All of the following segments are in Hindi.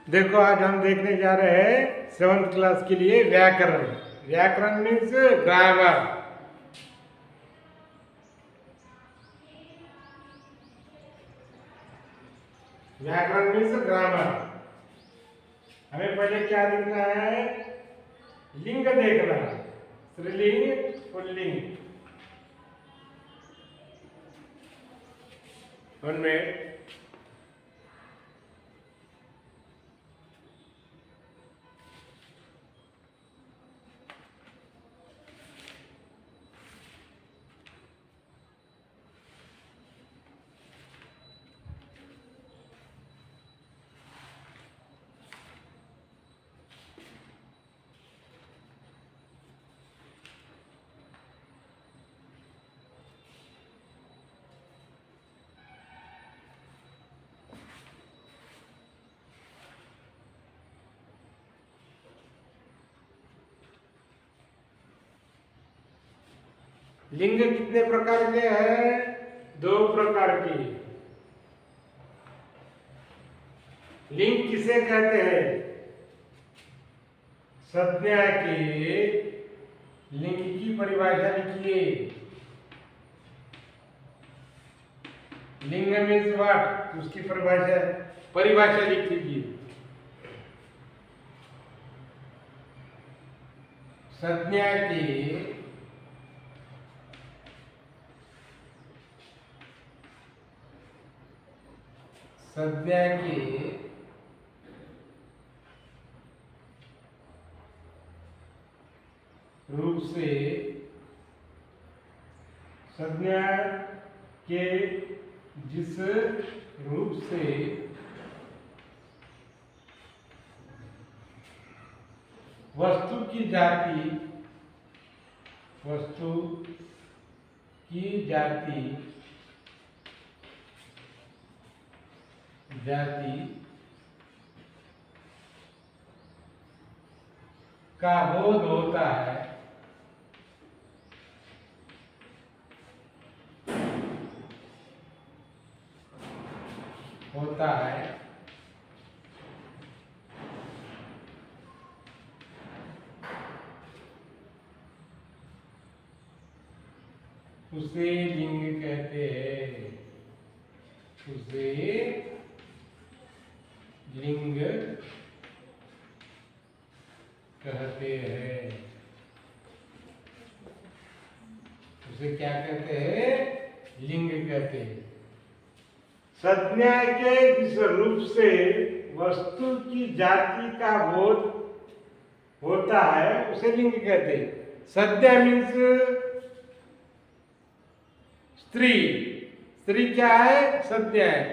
देखो आज हम देखने जा रहे हैं 7th क्लास के लिए व्याकरण। व्याकरण मीन्स ग्रामर। व्याकरण मीन्स ग्रामर। हमें पहले क्या देखना है? लिंग देखना है, स्त्रीलिंग पुल्लिंग। उनमें लिंग कितने प्रकार के हैं? 2 प्रकार की। लिंग किसे कहते हैं? संज्ञा के लिंग की परिभाषा लिखिए। लिंग मीन्स व्हाट? उसकी परिभाषा लिख लीजिए। संज्ञा के रूप से, संज्ञा के जिस रूप से वस्तु की जाति का बोध होता है, उसे लिंग कहते हैं। उसे लिंग कहते हैं। उसे क्या कहते हैं? लिंग कहते हैं। संज्ञा के जिस रूप से वस्तु की जाति का बोध होता है उसे लिंग कहते हैं। संज्ञा मीन्स स्त्री। स्त्री क्या है? संज्ञा है।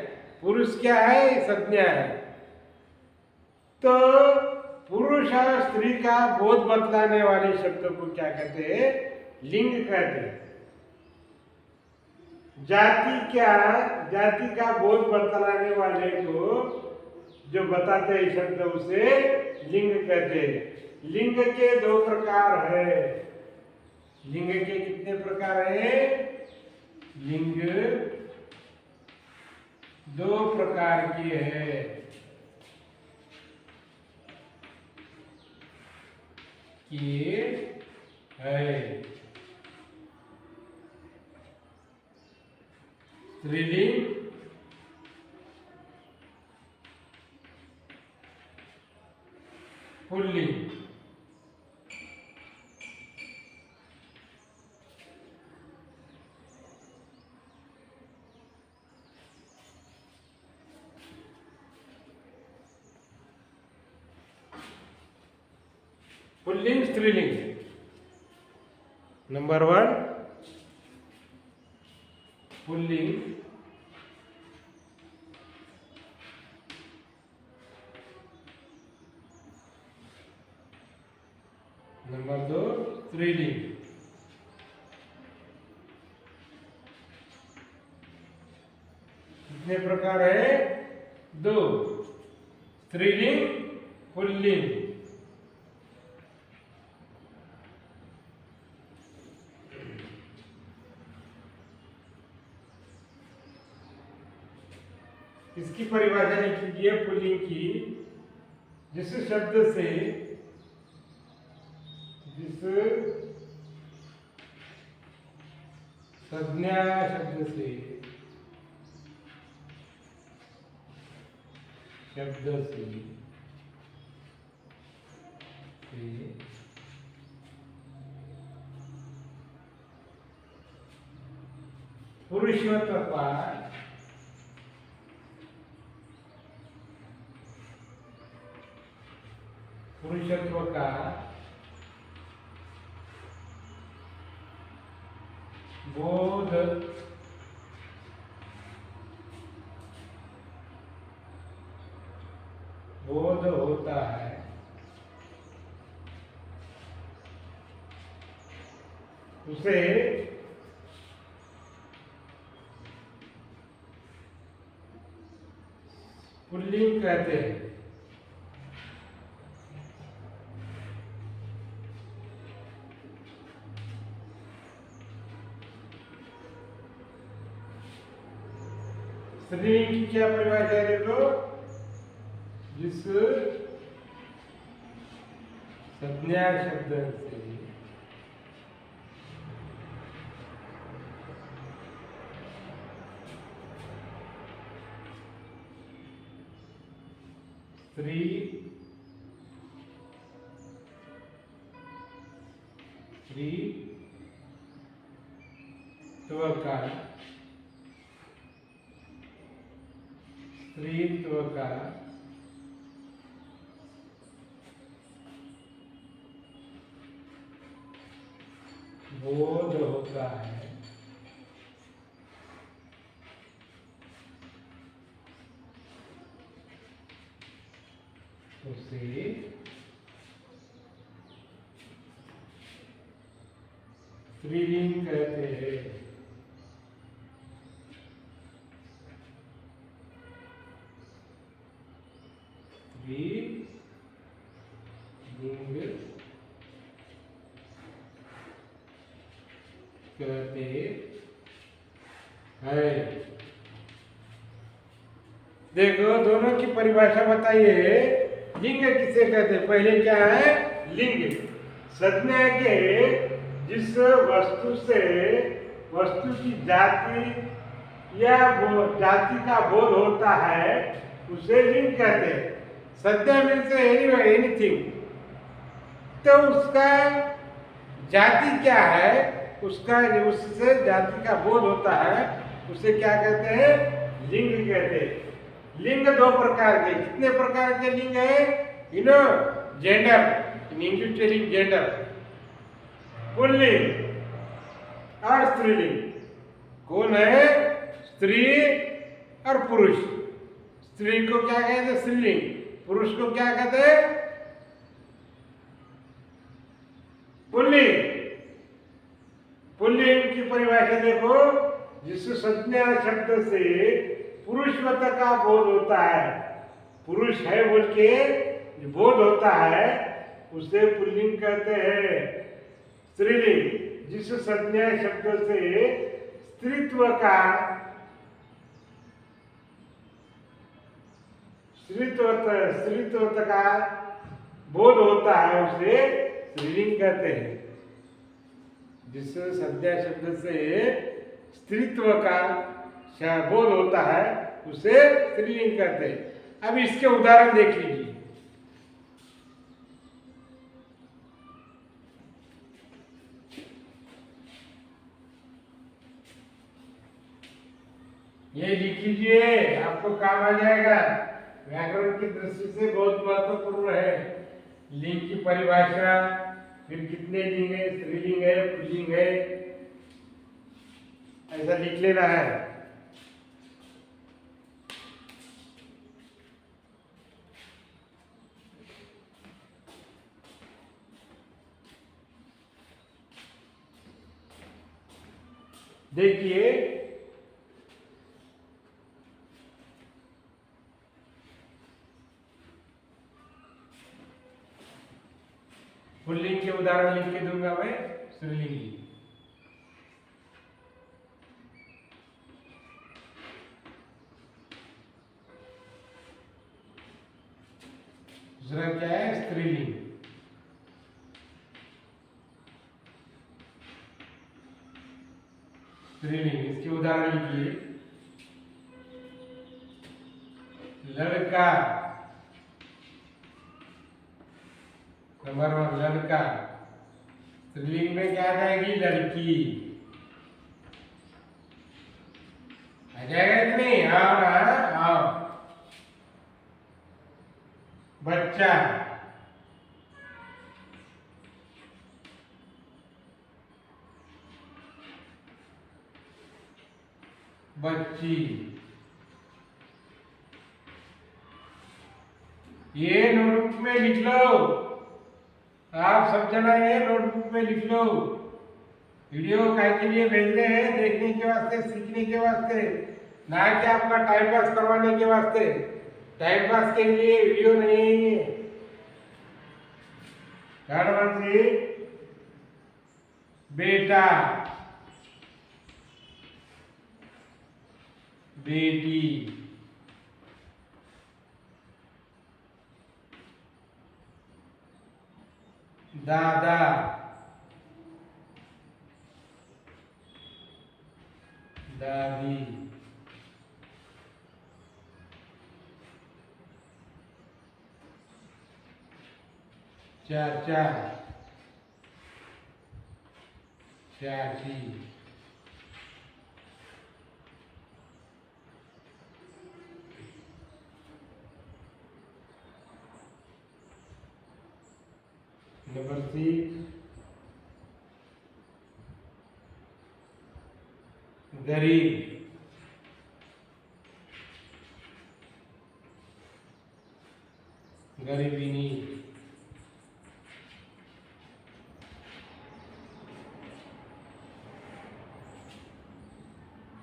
पुरुष क्या है? संज्ञा है। तो पुरुष और स्त्री का बोध बतलाने वाले शब्दों को क्या कहते हैं? लिंग कहते हैं। जाति का बोध बतलाने वाले को जो बताते हैं शब्द उसे लिंग कहते हैं। लिंग के 2 प्रकार है। लिंग के कितने प्रकार है? लिंग 2 प्रकार के है। स्त्रीलिंग पुल्लिंग। पुल्लिंग स्त्रीलिंग। नंबर 1 पुल्लिंग, नंबर 2 स्त्रीलिंग। कितने प्रकार है? 2। स्त्रीलिंग पुल्लिंग। इसकी परिभाषा लिख लीजिए पुल्लिंग की। जिस शब्द से जिस संज्ञा शब्द से पुरुषत्व का बोध होता है, उसे पुल्लिंग कहते हैं। स्त्रीलिंग की क्या परिभाषा है देखो, जिस संज्ञा शब्द से स्त्रीत्व का बोध होता है, उसे स्त्रीलिंग कहते हैं। स्त्रीलिंग कहते हैं। देखो दोनों की परिभाषा बताइए। लिंग किसे कहते हैं? पहले क्या है? लिंग संज्ञा के जिस वस्तु से वस्तु की जाति या जाति का बोध होता है उसे लिंग कहते हैं। संज्ञा मीन्स एनीथिंग, तो उसका जाति क्या है, उसका उससे जाति का बोध होता है, उसे क्या कहते हैं? लिंग कहते हैं। लिंग दो प्रकार के, कितने प्रकार के लिंग है? Gender, in English telling gender, pulling और स्त्रीलिंग। कौन है? स्त्री और पुरुष। स्त्री को क्या कहते हैं? स्त्रीलिंग। पुरुष को क्या कहते हैं? पुल्लिंग। पुल्लिंग की परिभाषा देखो, जिस संज्ञा शब्द से पुरुषवत का बोध होता है, पुरुष है बोल के बोध होता है, उसे पुल्लिंग कहते हैं। स्त्रीलिंग जिस संज्ञा शब्द से स्त्रीत्व का बोध होता है, उसे स्त्रीलिंग कहते हैं। जिस संज्ञा शब्द से स्त्रीत्व का बोध होता है उसे स्त्रीलिंग कहते हैं। अब इसके उदाहरण देख लीजिए। ये लिख लीजिए, आपको काम आ जाएगा। व्याकरण की दृष्टि से बहुत महत्वपूर्ण है। लिंग की परिभाषा, फिर कितने लिंग है, स्त्रीलिंग है, पुल्लिंग है, ऐसा लिख लेना है। देखिए पुल्लिंग के उदाहरण लिख के दूंगा मैं, स्त्रीलिंग। दूसरा क्या है? स्त्रीलिंग। स्त्रीलिंग, इसके उदाहरण लिखिए। लड़का, नंबर 1 लड़का। स्त्रीलिंग में क्या आ जाएगी? लड़की। आ जाएगा कि नहीं? आओ ना, आओ। बच्चा, बच्ची। ये नोटबुक में लिख लो, आप सब जना ये नोटबुक में लिख लो। वीडियो काय के लिए भेज रहे हैं? देखने के वास्ते, सीखने के वास्ते, ना कि आपका टाइम पास करवाने के वास्ते। टाइम पास के लिए वीडियो नहीं है। बेटा, बेटी, दादा, दादी, चाचा, चाची, नंबर 6 गरीब, गरीबिनी,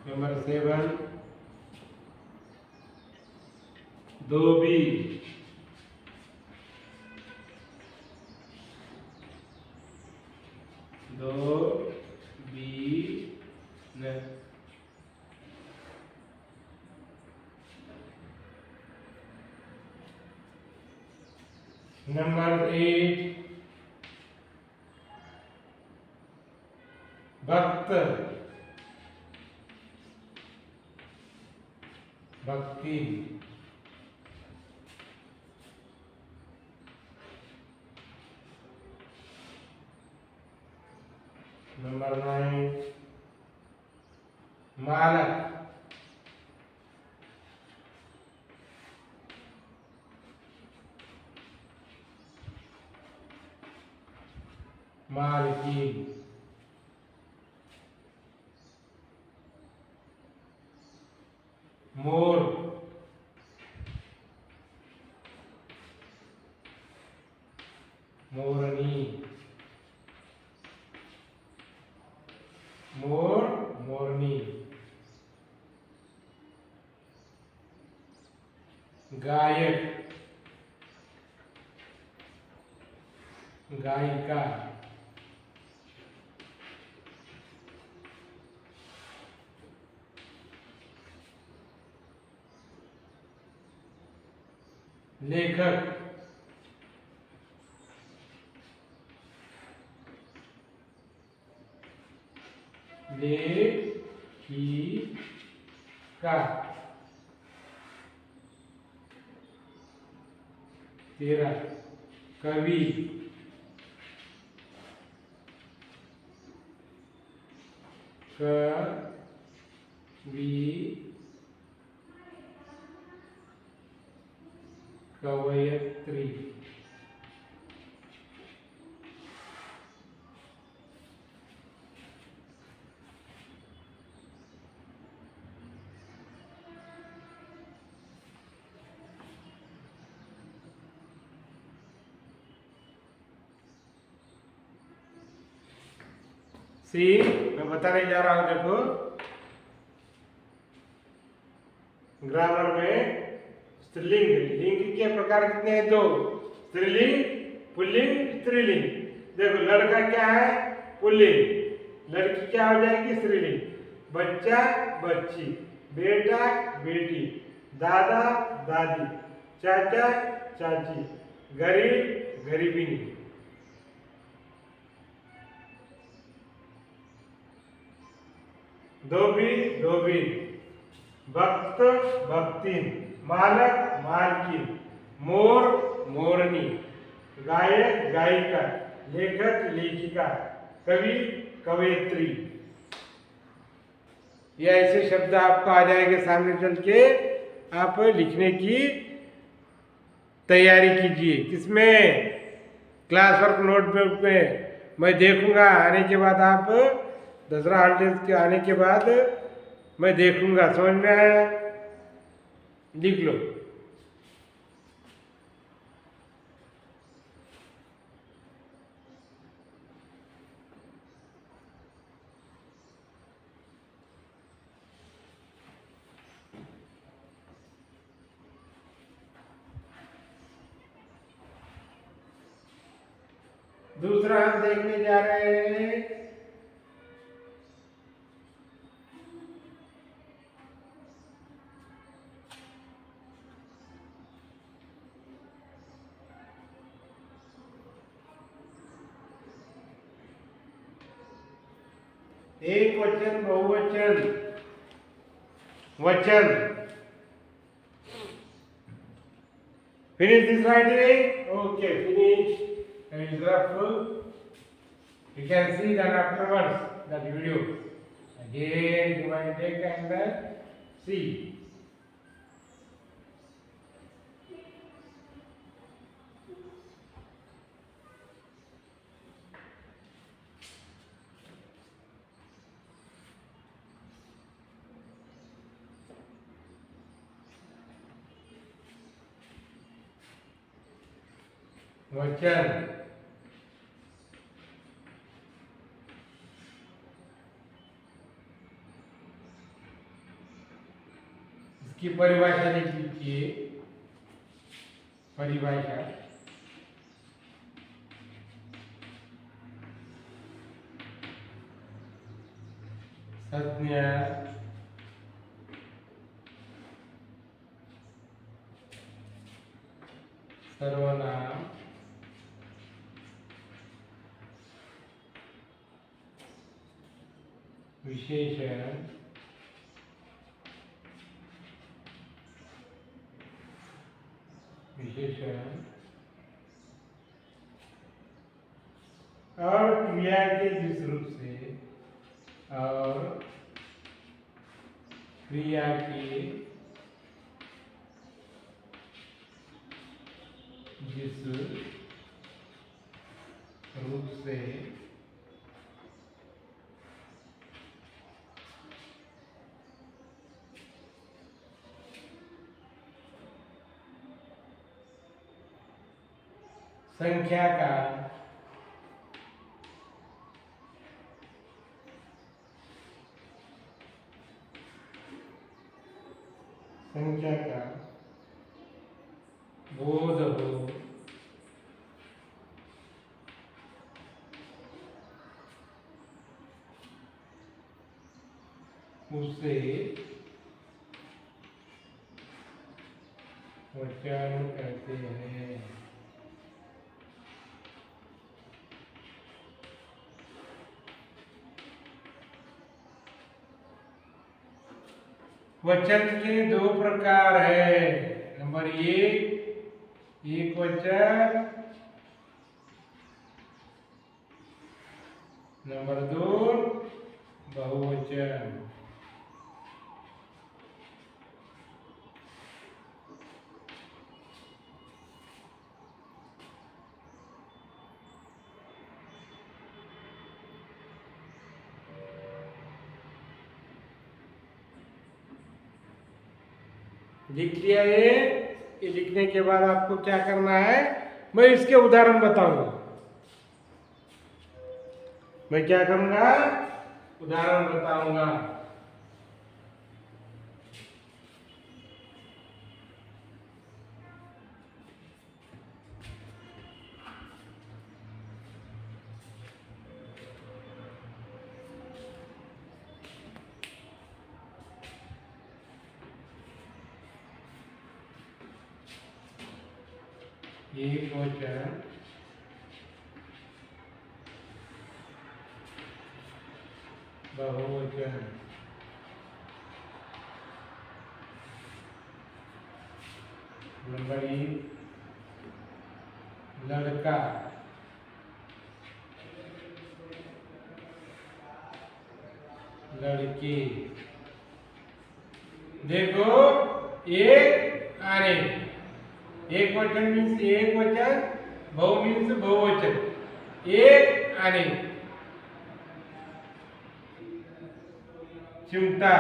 नंबर 7 धोबी, नंबर 8 भक्त, भक्ति, नंबर 9 मालक, मालकिन, मोर, मोरनी, मोर, मोरनी, गायक, गायिका, लेखक, लेखिका, 13 कवि, कवि, कवयत्री, सी मैं बताने जा रहा हूं। देखो ग्रामर में स्त्रीलिंग, लिंग के प्रकार कितने हैं? 2 स्त्रीलिंग, पुल्लिंग, स्त्रीलिंग। देखो लड़का क्या है? पुल्लिंग। लड़की क्या हो जाएगी? स्त्रीलिंग। बच्चा, बच्ची, बेटा, बेटी, दादा, दादी, चाचा, चाची, गरीब गरीबिनी, धोबी धोबीन, भक्त भक्तिन, मालक मालकिन, मोर मोरनी, गायक गायिका, लेखक लेखिका, कवि कवयित्री। ये ऐसे शब्द आपको आ जाएंगे सामने चल के, आप लिखने की तैयारी कीजिए। किसमें? क्लास वर्क नोटबुक में। मैं देखूंगा आने के बाद, आप दसरा हॉलीडेज के आने के बाद मैं देखूंगा। समझ में आया? लिख लो। दूसरा हम देखने जा रहे हैं एक वचन बहुवचन वचन। Finish this writing? Okay, finish. And it's rough. You can see that afterwards, that video. Again, you might take and then see. वचन, इसकी परिभाषा लिख लीजिए। परिभाषा, संज्ञा, सर्वनाम, विशेषण, विशेषण और क्रिया के जिस रूप से, और क्रिया के जिस रूप से संख्या का बोध हो, उसे वचन कहते हैं। वचन के दो प्रकार है। नंबर एक वचन, नंबर दो बहुवचन। लिख लिया ये लिखने के बाद आपको क्या करना है, मैं इसके उदाहरण बताऊंगा। मैं क्या करूंगा? उदाहरण बताऊंगा। एक वचन बहुवचन नंबर 1 लड़का, लड़के। देखो एक आने, एक वचन मीन्स एक वचन, बहु मीन्स बहुवचन। एक आने, चिमटा,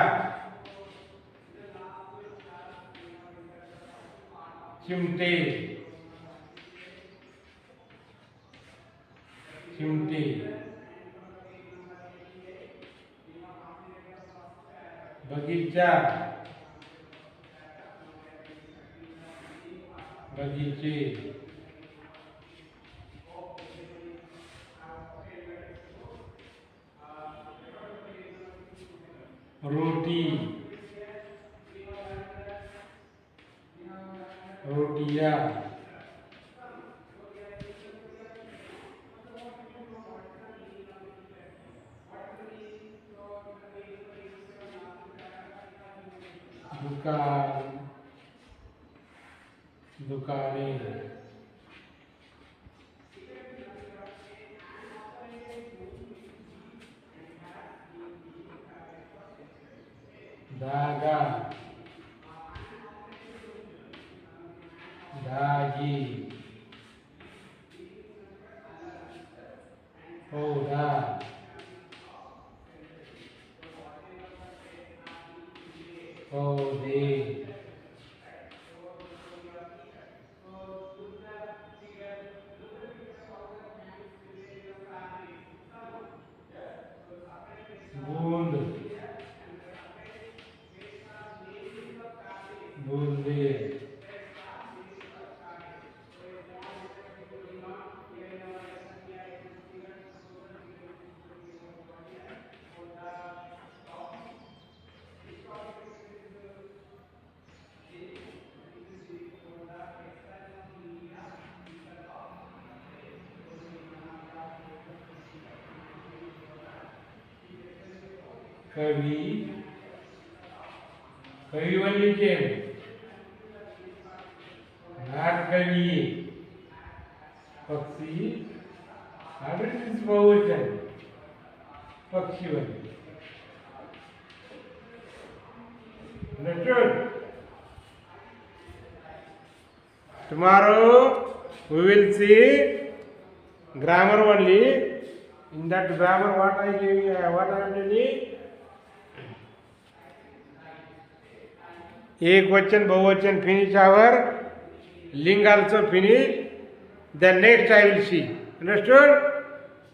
चिमटे, चिमटे, बगीचा, बगीचे, रोटी, रोटियां, दुकान, दुकानें, धागा, धागी, पौधा, पौधे, बूंद, बूंदे, कवि, कवि वन लीजिए, नाटकवी, पक्षी, हाइब्रिड बहुवचन, पक्षी one. Understood? Tomorrow we will see grammar only. In that grammar, what I am telling. एक वचन बहुवचन finish our ling also finish. Then next I will see. Understood?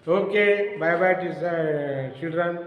Okay. Bye bye, children.